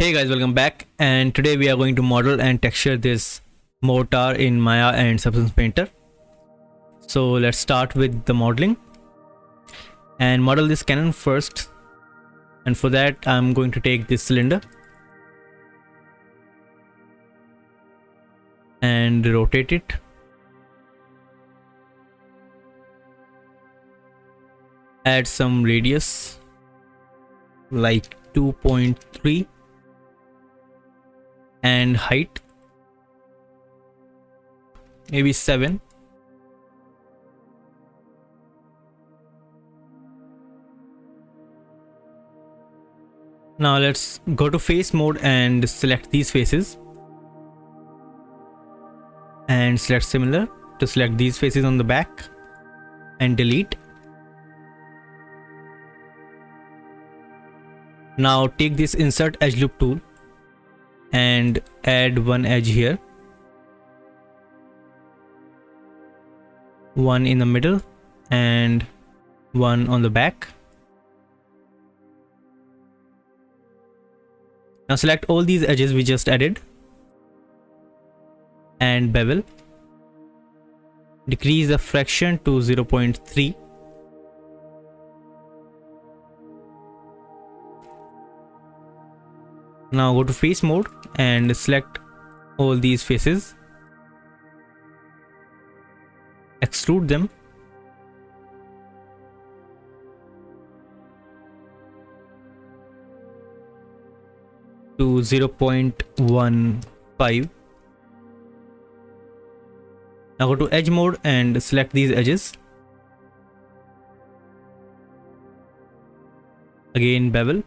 Hey guys, welcome back, and today we are going to model and texture this mortar in Maya and Substance Painter. So let's start with the modeling and model this cannon first, and for that I'm going to take this cylinder and rotate it. Add some radius like 2.3 and height maybe 7. Now let's go to face mode and select these faces and select similar to select these faces on the back and delete. Now take this insert edge loop tool and add one edge here, one in the middle and one on the back. Now select all these edges we just added and bevel. Decrease the fraction to 0.3. Now go to face mode and select all these faces. Extrude them. To 0.15. Now go to edge mode and select these edges. Again bevel.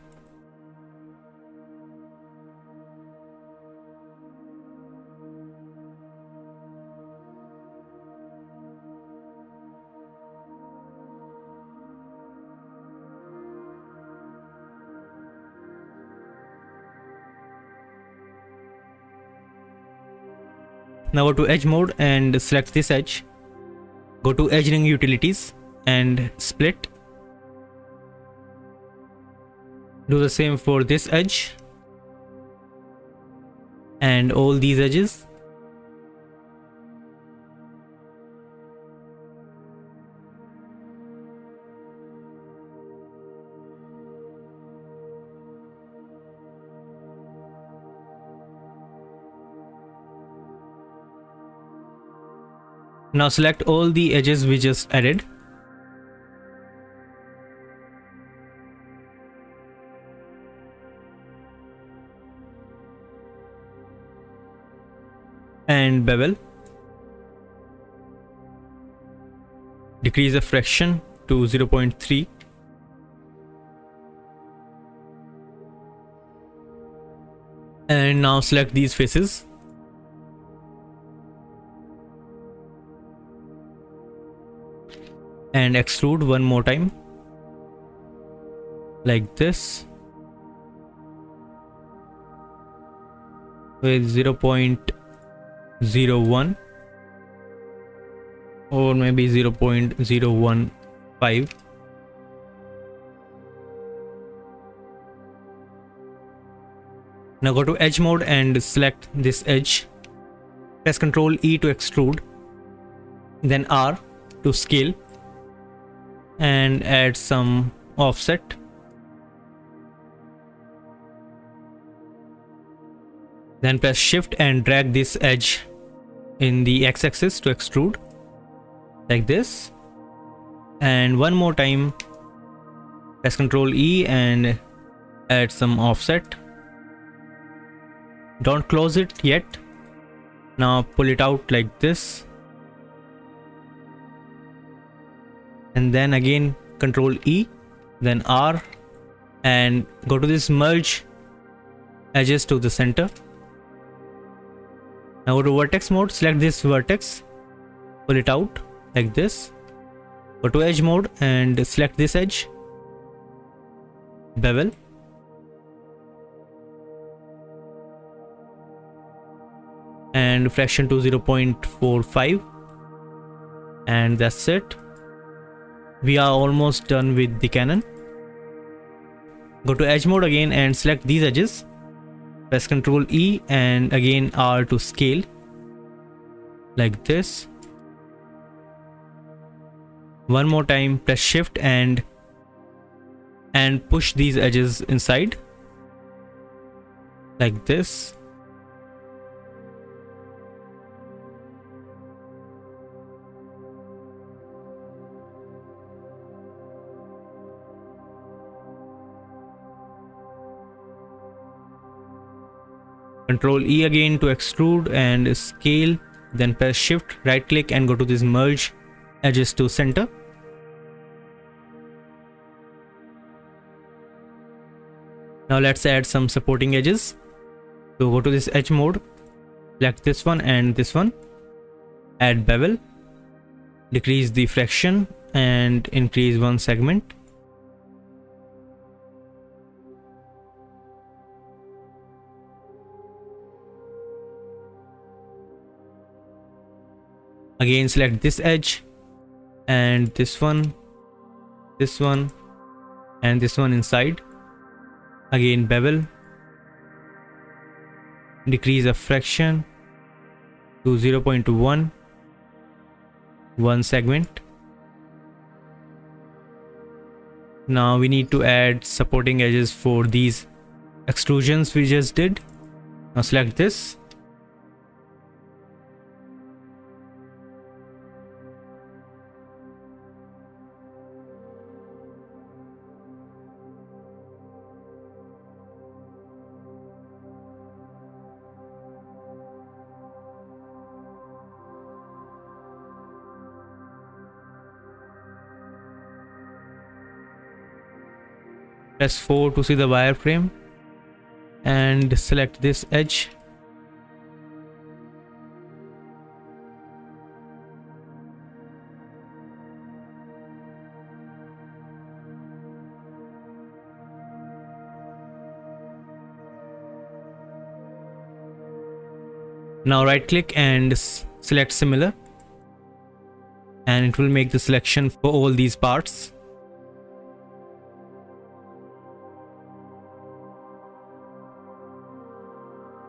Now go to edge mode and select this edge. Go to edge ring utilities and split. Do the same for this edge and all these edges. Now select all the edges we just added. And bevel. Decrease the fraction to 0.3. And now select these faces. And extrude one more time like this with 0.01 or maybe 0.015. Now go to edge mode and select this edge. Press Ctrl E to extrude, then R to scale and add some offset. Then press shift and drag this edge in the x-axis to extrude like this. And one more time press Ctrl E and add some offset. Don't close it yet. Now pull it out like this. And then again Ctrl E, then R, and go to this merge edges to the center. Now go to vertex mode, select this vertex, pull it out like this. Go to edge mode and select this edge, bevel. And fraction to 0.45, and that's it. We are almost done with the cannon. Go to edge mode again and select these edges Press Ctrl E and again R to scale like this. One more time, press Shift and push these edges inside like this. Ctrl E again to extrude and scale, then press Shift, right click and go to this merge edges to center. Now let's add some supporting edges. So go to this edge mode, select this one and this one, add bevel, decrease the fraction and increase one segment. Again select this edge and this one and this one inside. Again bevel, decrease a fraction to 0.1, one segment. Now we need to add supporting edges for these extrusions we just did. Now select this. Press 4 to see the wireframe and select this edge. Now right click and select similar, and it will make the selection for all these parts.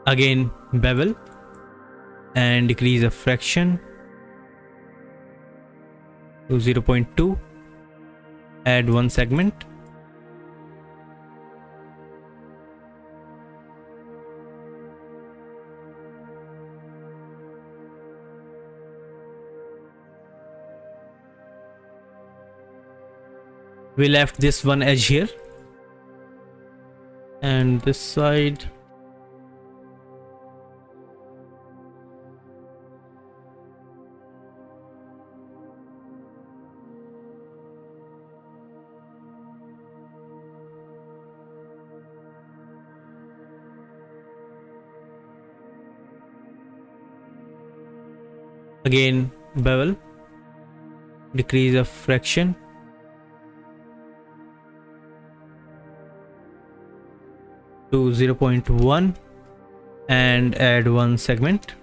Again bevel and decrease a fraction to 0.2, add one segment. We left this one edge here and this side. Again bevel, decrease a fraction to 0.1 and add one segment.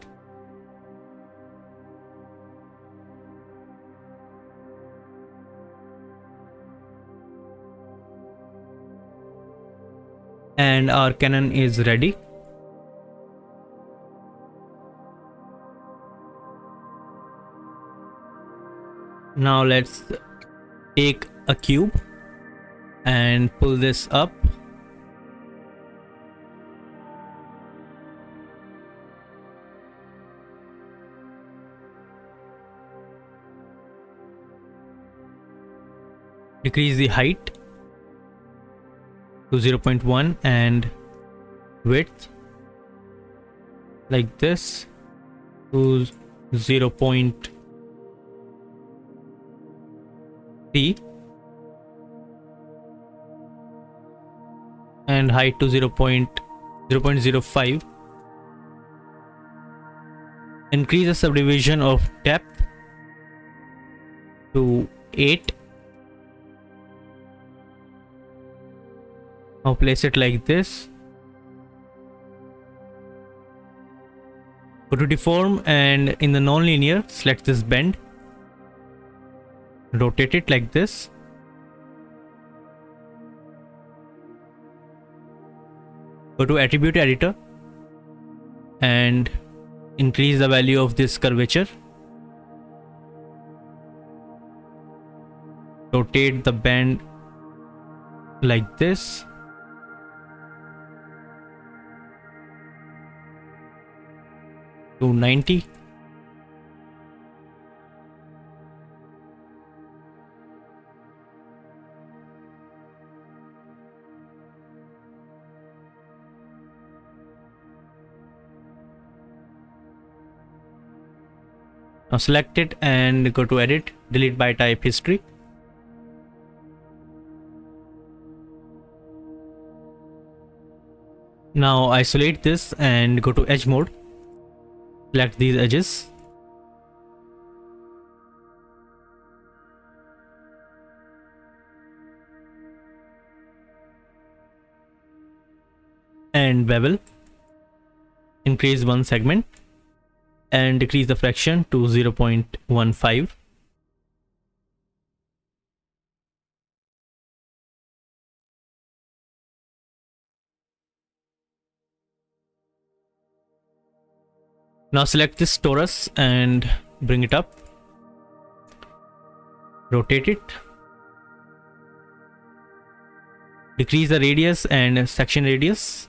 And our cannon is ready. Now let's take a cube and pull this up. Decrease the height to 0.1 and width like this to 0.3 and height to 0.05. Increase the subdivision of depth to 8. Now place it like this. Go to deform and in the non-linear select this bend. Rotate it like this. Go to attribute editor and increase the value of this curvature. Rotate the band like this. To 90. Now select it and go to edit, delete by type history. Now isolate this and go to edge mode. Select these edges. And bevel. Increase one segment and decrease the fraction to 0.15. Now select this torus and bring it up. Rotate it. Decrease the radius and section radius.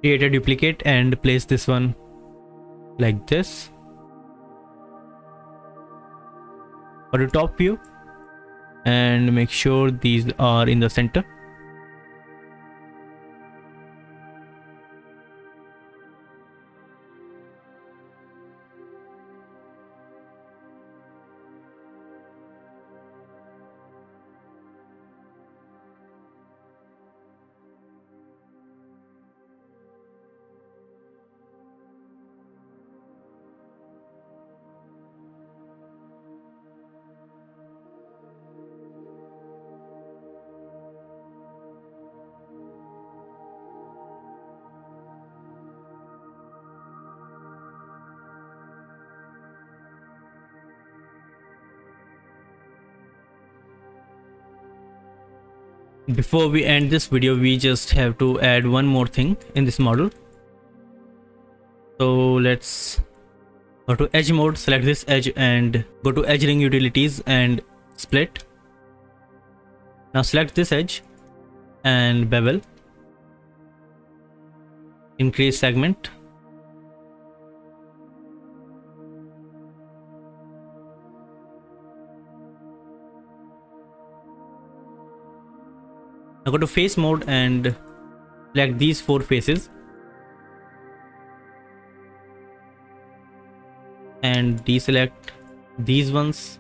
Create a duplicate and place this one like this. For the top view, and make sure these are in the center. Before we end this video, we just have to add one more thing in this model. So let's go to edge mode, select this edge and go to edge ring utilities and split. Now select this edge and bevel. Increase segment. Now go to face mode and select these 4 faces and deselect these ones.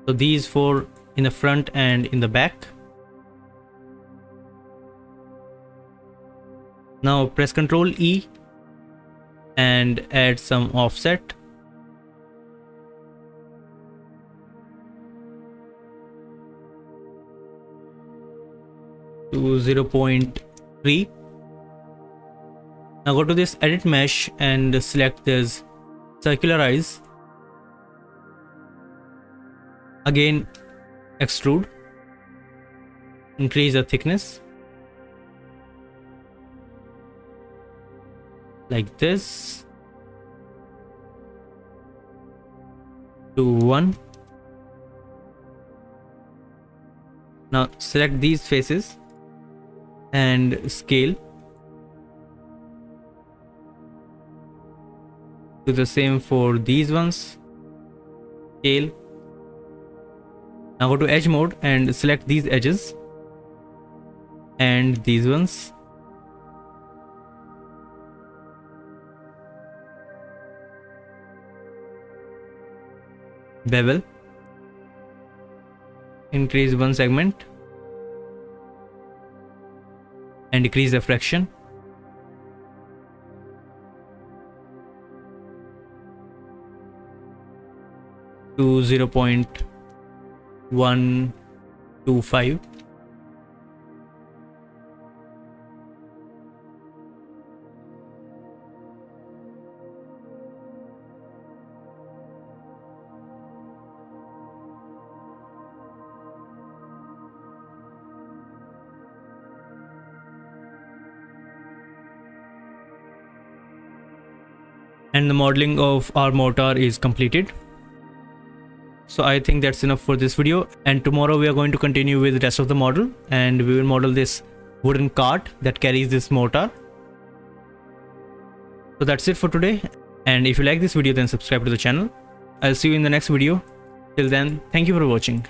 So these 4 in the front and in the back. Now press Ctrl E and add some offset. To 0.3. Now go to this edit mesh and select this circularize. Again extrude. Increase the thickness like this to 1. Now select these faces and scale. Do the same for these ones. Scale. Now go to edge mode and select these edges and these ones. Bevel. Increase one segment and decrease the fraction. to 0.125. And the modeling of our mortar is completed. So I think that's enough for this video, and tomorrow we are going to continue with the rest of the model, and we will model this wooden cart that carries this mortar. So that's it for today, and if you like this video then subscribe to the channel. I'll see you in the next video. Till then, thank you for watching.